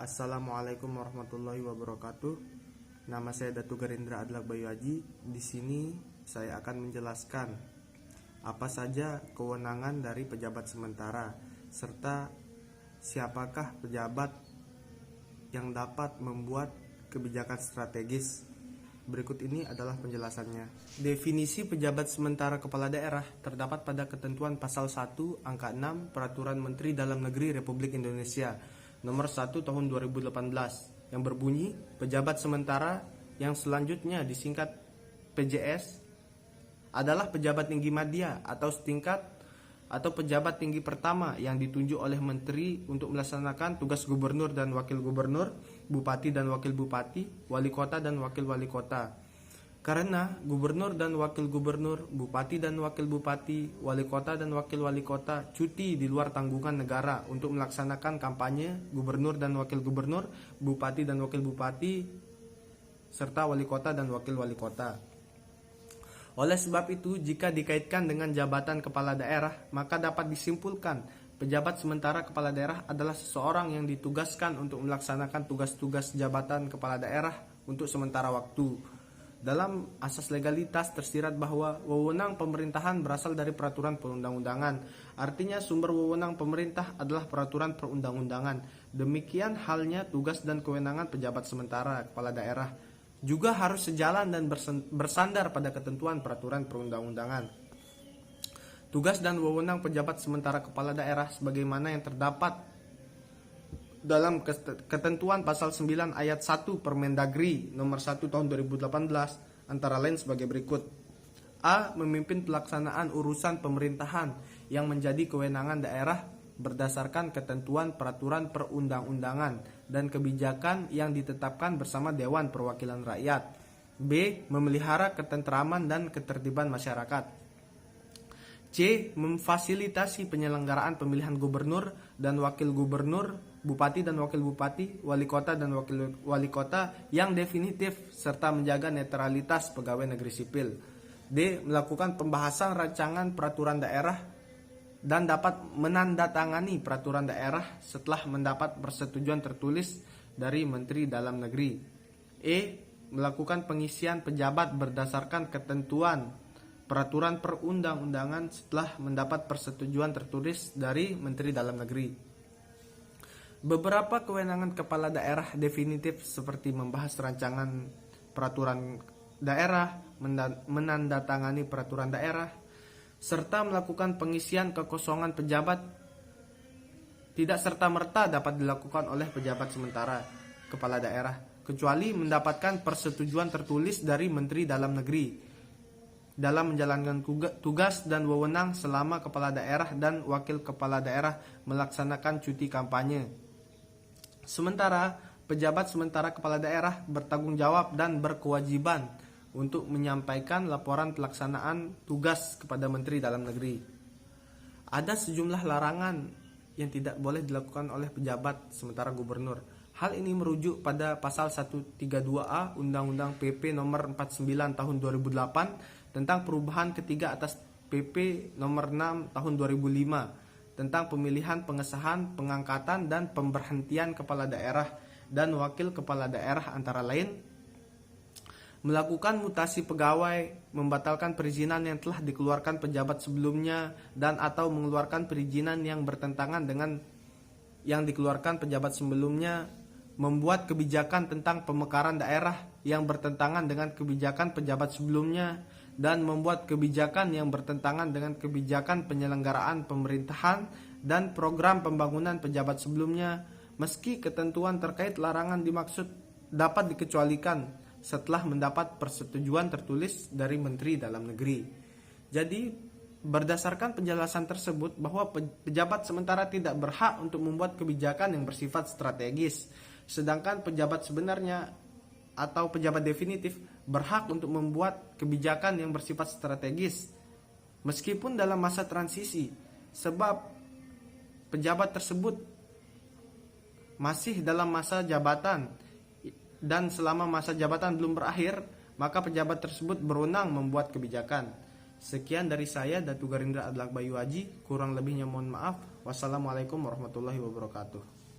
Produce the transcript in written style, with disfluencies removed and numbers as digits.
Assalamualaikum warahmatullahi wabarakatuh. Nama saya Datu Garindra Adlak Bayu Aji. Di sini saya akan menjelaskan apa saja kewenangan dari pejabat sementara serta siapakah pejabat yang dapat membuat kebijakan strategis. Berikut ini adalah penjelasannya. Definisi pejabat sementara kepala daerah terdapat pada ketentuan pasal 1 angka 6 Peraturan Menteri Dalam Negeri Republik Indonesia Nomor 1 tahun 2018 yang berbunyi pejabat sementara yang selanjutnya disingkat PJS adalah pejabat tinggi madya atau setingkat atau pejabat tinggi pertama yang ditunjuk oleh menteri untuk melaksanakan tugas gubernur dan wakil gubernur, bupati dan wakil bupati, wali kota dan wakil wali kota. Karena gubernur dan wakil gubernur, bupati dan wakil bupati, wali kota dan wakil wali kota cuti di luar tanggungan negara untuk melaksanakan kampanye gubernur dan wakil gubernur, bupati dan wakil bupati, serta wali kota dan wakil wali kota. Oleh sebab itu, jika dikaitkan dengan jabatan kepala daerah, maka dapat disimpulkan pejabat sementara kepala daerah adalah seseorang yang ditugaskan untuk melaksanakan tugas-tugas jabatan kepala daerah untuk sementara waktu. Dalam asas legalitas tersirat bahwa wewenang pemerintahan berasal dari peraturan perundang-undangan. Artinya sumber wewenang pemerintah adalah peraturan perundang-undangan. Demikian halnya tugas dan kewenangan pejabat sementara kepala daerah juga harus sejalan dan bersandar pada ketentuan peraturan perundang-undangan. Tugas dan wewenang pejabat sementara kepala daerah sebagaimana yang terdapat dalam ketentuan pasal 9 ayat 1 Permendagri nomor 1 tahun 2018 antara lain sebagai berikut. A. Memimpin pelaksanaan urusan pemerintahan yang menjadi kewenangan daerah berdasarkan ketentuan peraturan perundang-undangan dan kebijakan yang ditetapkan bersama Dewan Perwakilan Rakyat. B. Memelihara ketentraman dan ketertiban masyarakat. C. Memfasilitasi penyelenggaraan pemilihan gubernur dan wakil gubernur, bupati dan wakil bupati, wali kota dan wakil wali kota yang definitif serta menjaga netralitas pegawai negeri sipil. D. Melakukan pembahasan rancangan peraturan daerah dan dapat menandatangani peraturan daerah setelah mendapat persetujuan tertulis dari Menteri Dalam Negeri. E. Melakukan pengisian pejabat berdasarkan ketentuan peraturan perundang-undangan setelah mendapat persetujuan tertulis dari Menteri Dalam Negeri. Beberapa kewenangan kepala daerah definitif seperti membahas rancangan peraturan daerah, menandatangani peraturan daerah, serta melakukan pengisian kekosongan pejabat tidak serta-merta dapat dilakukan oleh pejabat sementara kepala daerah, kecuali mendapatkan persetujuan tertulis dari Menteri Dalam Negeri dalam menjalankan tugas dan wewenang selama kepala daerah dan wakil kepala daerah melaksanakan cuti kampanye. Sementara, pejabat sementara kepala daerah bertanggung jawab dan berkewajiban untuk menyampaikan laporan pelaksanaan tugas kepada Menteri Dalam Negeri. Ada sejumlah larangan yang tidak boleh dilakukan oleh pejabat sementara gubernur. Hal ini merujuk pada pasal 132A Undang-Undang PP nomor 49 tahun 2008 tentang perubahan ketiga atas PP nomor 6 tahun 2005 tentang pemilihan, pengesahan, pengangkatan dan pemberhentian kepala daerah dan wakil kepala daerah antara lain melakukan mutasi pegawai, membatalkan perizinan yang telah dikeluarkan pejabat sebelumnya dan atau mengeluarkan perizinan yang bertentangan dengan yang dikeluarkan pejabat sebelumnya, membuat kebijakan tentang pemekaran daerah yang bertentangan dengan kebijakan pejabat sebelumnya, dan membuat kebijakan yang bertentangan dengan kebijakan penyelenggaraan pemerintahan dan program pembangunan pejabat sebelumnya, meski ketentuan terkait larangan dimaksud dapat dikecualikan setelah mendapat persetujuan tertulis dari Menteri Dalam Negeri. Jadi, berdasarkan penjelasan tersebut bahwa pejabat sementara tidak berhak untuk membuat kebijakan yang bersifat strategis, sedangkan pejabat sebenarnya atau pejabat definitif berhak untuk membuat kebijakan yang bersifat strategis meskipun dalam masa transisi, sebab pejabat tersebut masih dalam masa jabatan dan selama masa jabatan belum berakhir, maka pejabat tersebut berwenang membuat kebijakan. Sekian dari saya, Datu Garindra Adlak Bayu Aji. Kurang lebihnya mohon maaf. Wassalamualaikum warahmatullahi wabarakatuh.